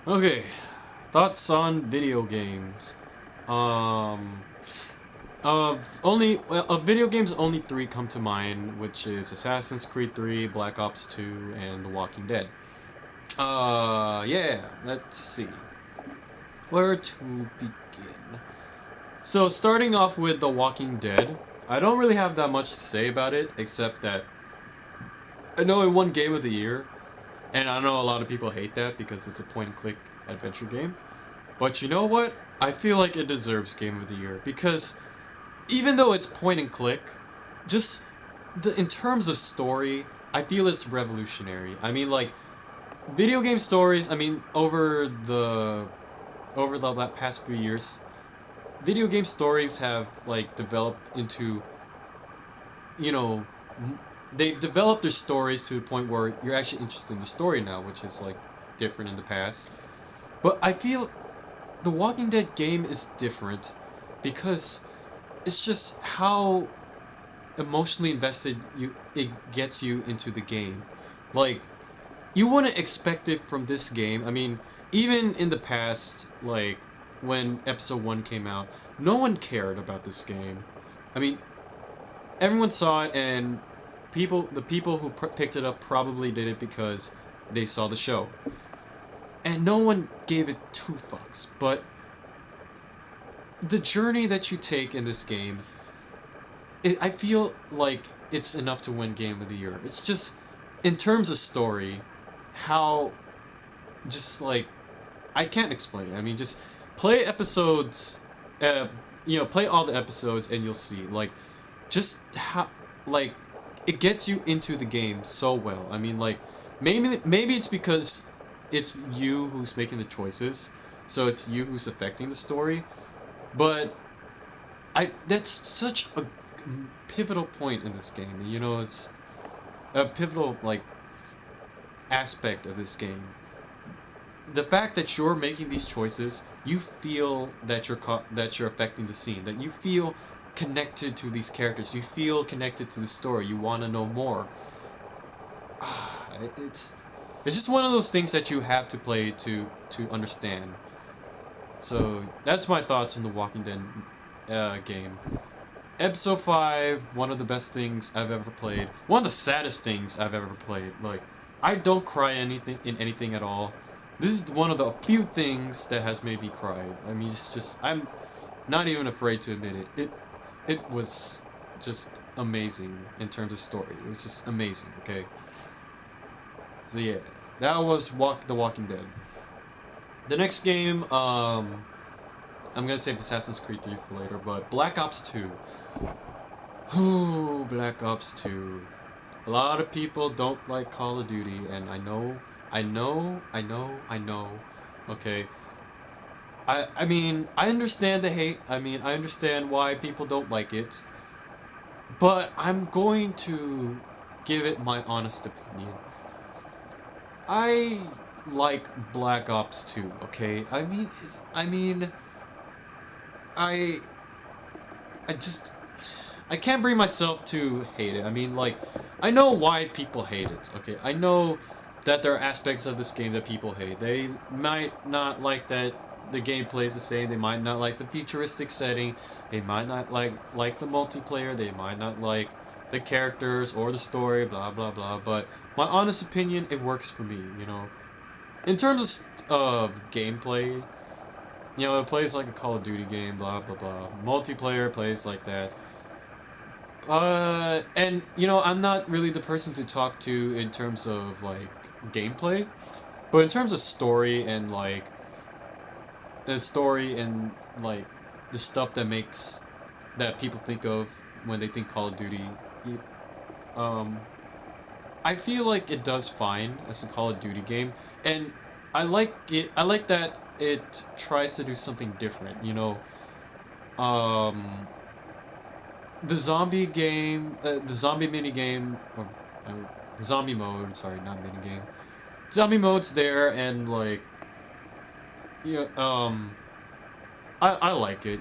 Okay, thoughts on video games. Um, of video games, only three come to mind, which is Assassin's Creed 3, Black Ops 2, and The Walking Dead. Yeah, let's see. Where to begin? So, starting off with The Walking Dead, I don't really have that much to say about it, except that I know it won Game of the Year, and I know a lot of people hate that because it's a point and click adventure game. But you know what? I feel like it deserves Game of the Year because even though it's point and click, just in terms of story, I feel it's revolutionary. I mean, like video game stories. I mean, over the past few years, video game stories have like developed into, you know, they've developed their stories to the point where you're actually interested in the story now, which is like different in the past. But I feel the Walking Dead game is different because it's just how emotionally invested it gets you into the game. Like you wouldn't expect it from this game. I mean, even in the past, like when episode 1 came out, no one cared about this game. I mean, everyone saw it and the people who picked it up probably did it because they saw the show. And no one gave it two fucks, but the journey that you take in this game, I feel like it's enough to win Game of the Year. It's just, in terms of story, how, just like, I can't explain it. I mean, just play episodes, uh, play all the episodes and you'll see. Like, just how, like, it gets you into the game so well. I mean, like, maybe it's because it's you who's making the choices, so it's you who's affecting the story. But that's such a pivotal point in this game. You know, it's a pivotal like aspect of this game. The fact that you're making these choices, you feel that you're affecting the scene. That you feel connected to these characters. You feel connected to the story. You want to know more. It's it's just one of those things that you have to play to understand. So that's my thoughts on the Walking Dead game. Episode 5, one of the best things I've ever played. One of the saddest things I've ever played. Like, I don't cry anything at all. This is one of the few things that has made me cry. I mean, it's just, I'm not even afraid to admit it. It was just amazing in terms of story. It was just amazing, okay? So yeah, that was The Walking Dead. The next game, I'm gonna save Assassin's Creed 3 for later, but Black Ops 2. Ooh, Black Ops 2. A lot of people don't like Call of Duty, and I know. Okay. I mean, I understand the hate. I mean, I understand why people don't like it. But I'm going to give it my honest opinion. I like Black Ops 2, okay? I mean, I I just I can't bring myself to hate it. I mean, like, I know why people hate it. Okay, I know that there are aspects of this game that people hate. They might not like that the gameplay is the same. They might not like the futuristic setting. They might not like the multiplayer. They might not like the characters or the story. Blah blah blah. But my honest opinion, it works for me. You know, in terms of gameplay, it plays like a Call of Duty game. Blah blah blah. Multiplayer plays like that. And I'm not really the person to talk to in terms of like gameplay, but in terms of story and like the story and like the stuff that people think of when they think Call of Duty, y- um, I feel like it does fine as a Call of Duty game, and I like it. I like that it tries to do something different. Um, the zombie game, the zombie mini game, or zombie mode. Sorry, not mini game. Zombie mode's there, and like, yeah, I like it.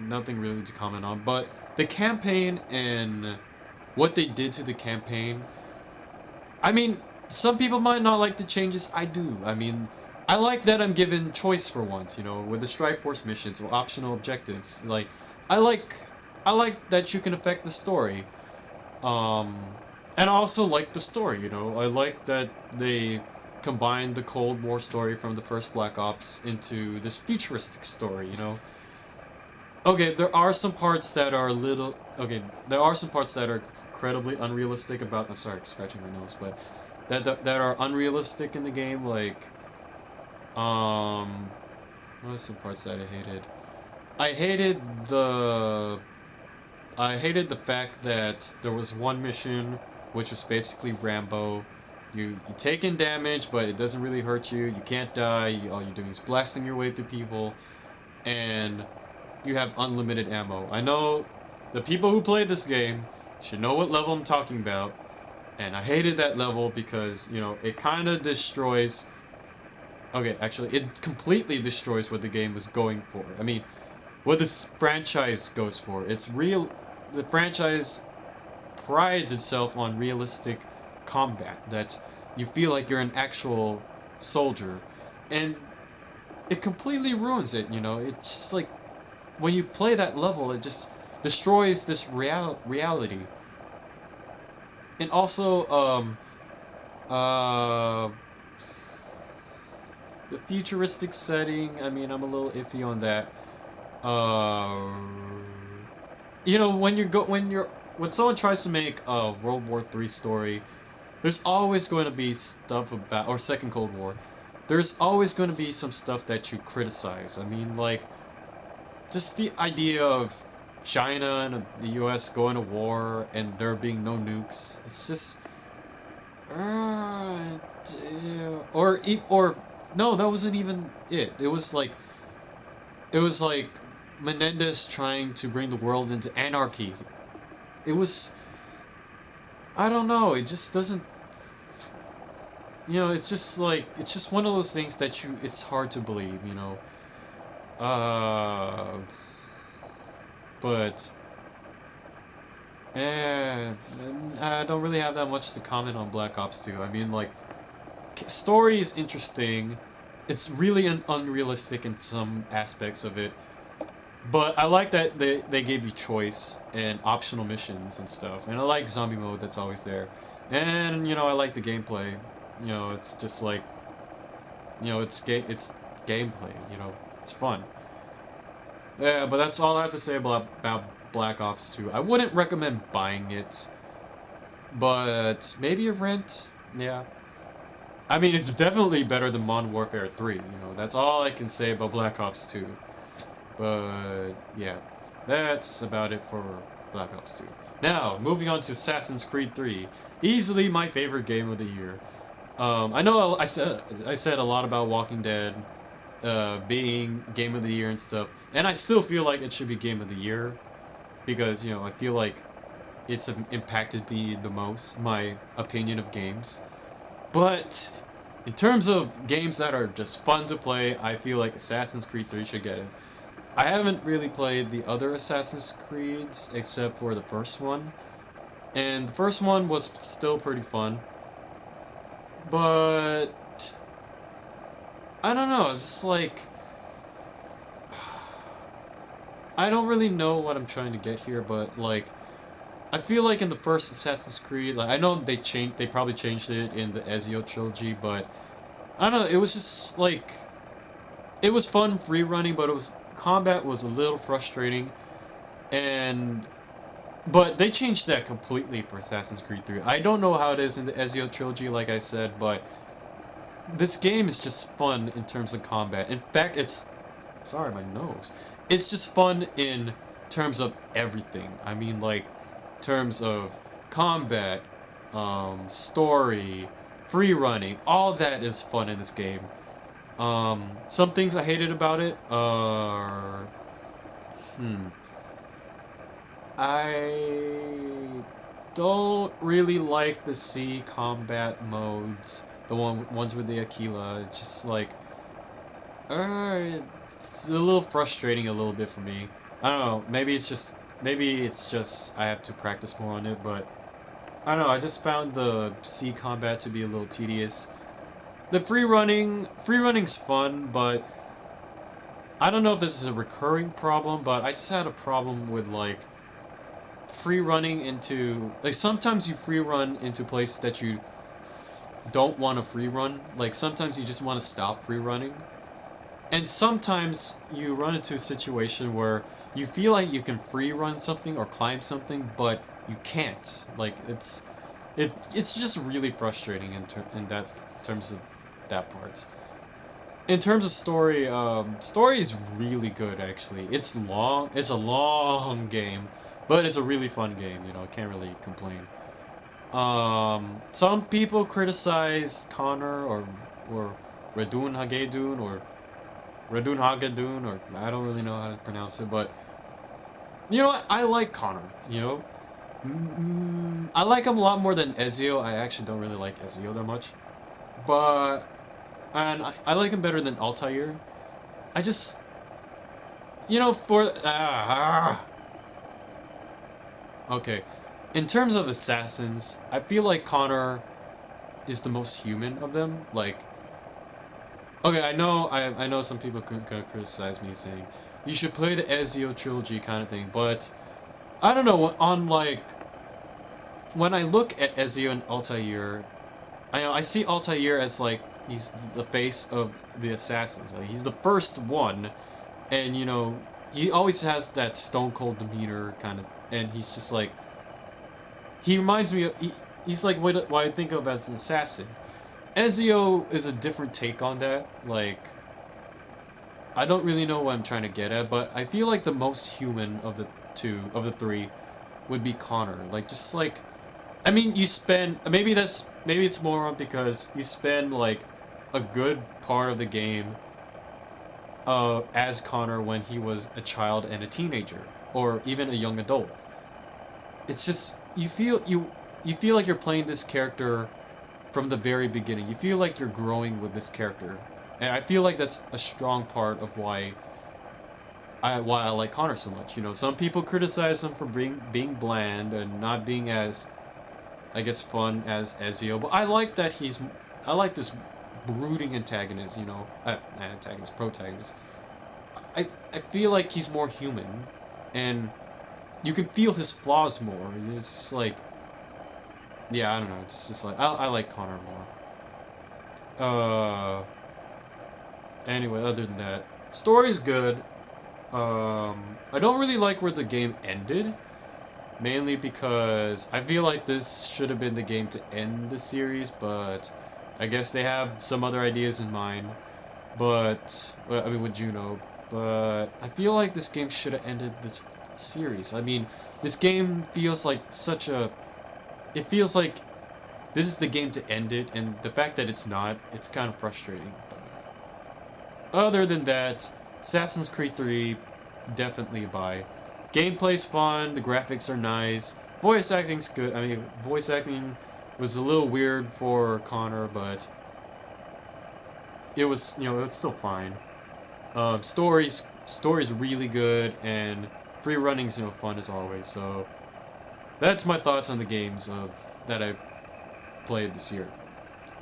Nothing really to comment on. But the campaign and what they did to the campaign. I mean, some people might not like the changes. I do. I mean, I like that I'm given choice for once, you know, with the Strike Force missions or optional objectives. Like, I like, I like that you can affect the story. Um, and I also like the story, you know. I like that they combined the Cold War story from the first Black Ops into this futuristic story, you know. Okay, there are some parts that are a little. Okay, there are some parts that are incredibly unrealistic about. I'm sorry, scratching my nose, but that are unrealistic in the game. Like, um, what are some parts that I hated? I hated the. I hated the fact that there was one mission, which was basically Rambo. You take in damage, but it doesn't really hurt you. You can't die. All you're doing is blasting your way through people, and you have unlimited ammo. I know the people who play this game should know what level I'm talking about, and I hated that level because, you know, it kind of destroys. Okay, actually, it completely destroys what the game was going for. I mean, what this franchise goes for. It's real. The franchise prides itself on realistic combat, that you feel like you're an actual soldier, and it completely ruins it. You know, it's just like when you play that level, it just destroys this reality. And also, uh, the futuristic setting. I mean, I'm a little iffy on that. Uh, you know, when someone tries to make a World War III story, there's always going to be stuff about, or Second Cold War. There's always going to be some stuff that you criticize. I mean, like, just the idea of China and the U.S. going to war and there being no nukes. It's just, or no, that wasn't even it. It was like Menendez trying to bring the world into anarchy. It was, I don't know. It just doesn't. You know, it's just like it's just one of those things that it's hard to believe. You know. Uh, but Eh, I don't really have that much to comment on Black Ops 2. I mean, like, story is interesting. It's really unrealistic in some aspects of it. But I like that they gave you choice and optional missions and stuff. And I like zombie mode that's always there. And, you know, I like the gameplay. You know, it's just like, you know, it's gameplay, you know. It's fun. Yeah, but that's all I have to say about Black Ops 2. I wouldn't recommend buying it, but maybe a rent. Yeah. I mean, it's definitely better than Modern Warfare 3, you know. That's all I can say about Black Ops 2. But yeah, that's about it for Black Ops 2. Now, moving on to Assassin's Creed 3. Easily my favorite game of the year. I know I said a lot about Walking Dead being game of the year and stuff, and I still feel like it should be game of the year because, you know, I feel like it's impacted me the most, my opinion of games. But in terms of games that are just fun to play, I feel like Assassin's Creed 3 should get it. I haven't really played the other Assassin's Creeds except for the first one, and the first one was still pretty fun, but I don't know, it's like I don't really know what I'm trying to get here, but like I feel like in the first Assassin's Creed, like I know they probably changed it in the Ezio trilogy, but I don't know, it was just like it was fun free running, but it was combat was a little frustrating, and but they changed that completely for Assassin's Creed 3. I don't know how it is in the Ezio trilogy, like I said, but this game is just fun in terms of combat. In fact, it's sorry, my nose. It's just fun in terms of everything. I mean, like, terms of combat, story, free running. All that is fun in this game. Some things I hated about it are, I don't really like the sea combat modes. The ones with the Aquila. It's just like, it's a little frustrating a little bit for me. I don't know. Maybe it's just I have to practice more on it. But I don't know. I just found the sea combat to be a little tedious. The free running's fun, but I don't know if this is a recurring problem, but I just had a problem with like free running into like sometimes you free run into places that you don't want to free run. Like sometimes you just want to stop free running. And sometimes you run into a situation where you feel like you can free run something or climb something, but you can't. Like it's just really frustrating in that terms of that part. In terms of story, story is really good actually. It's long. It's a long game, but it's a really fun game. You know, I can't really complain. Some people criticize Connor or Radun Hagedun or Radun Hagedun or I don't really know how to pronounce it, but you know what? I like Connor. You know, I like him a lot more than Ezio. I actually don't really like Ezio that much, but and I like him better than Altair. I just you know for okay. In terms of assassins, I feel like Connor is the most human of them. Like, okay, I know some people could criticize me saying you should play the Ezio trilogy kind of thing, but I don't know. On like when I look at Ezio and Altair, I see Altair as like he's the face of the assassins. Like, he's the first one, and you know he always has that stone cold demeanor kind of, and he's just like he reminds me of he's like what I think of as an assassin. Ezio is a different take on that. Like I don't really know what I'm trying to get at, but I feel like the most human of the three would be Connor. Like just like I mean, you spend maybe it's more because you spend like a good part of the game as Connor when he was a child and a teenager or even a young adult. It's just you feel like you're playing this character from the very beginning. You feel like you're growing with this character. And I feel like that's a strong part of why I like Connor so much. You know, some people criticize him for being bland and not being as I guess fun as Ezio, but I like this brooding antagonist, you know, protagonist. I feel like he's more human, and you can feel his flaws more. It's just like, yeah, I don't know. It's just like I like Connor more. Anyway, other than that, story's good. I don't really like where the game ended. Mainly because I feel like this should have been the game to end the series, but I guess they have some other ideas in mind. But, well, I mean, with Juno. But I feel like this game should have ended this series. I mean, this game feels like such a... It feels like this is the game to end it, and the fact that it's not, it's kind of frustrating. But other than that, Assassin's Creed 3, definitely a buy. Gameplay's fun, the graphics are nice, voice acting's good. I mean, voice acting was a little weird for Connor, but it was, you know, it's still fine. Story's really good, and free running's, you know, fun as always. So that's my thoughts on the games of that I played this year.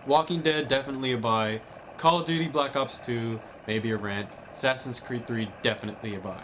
Walking Dead, definitely a buy. Call of Duty Black Ops 2, maybe a rent. Assassin's Creed 3, definitely a buy.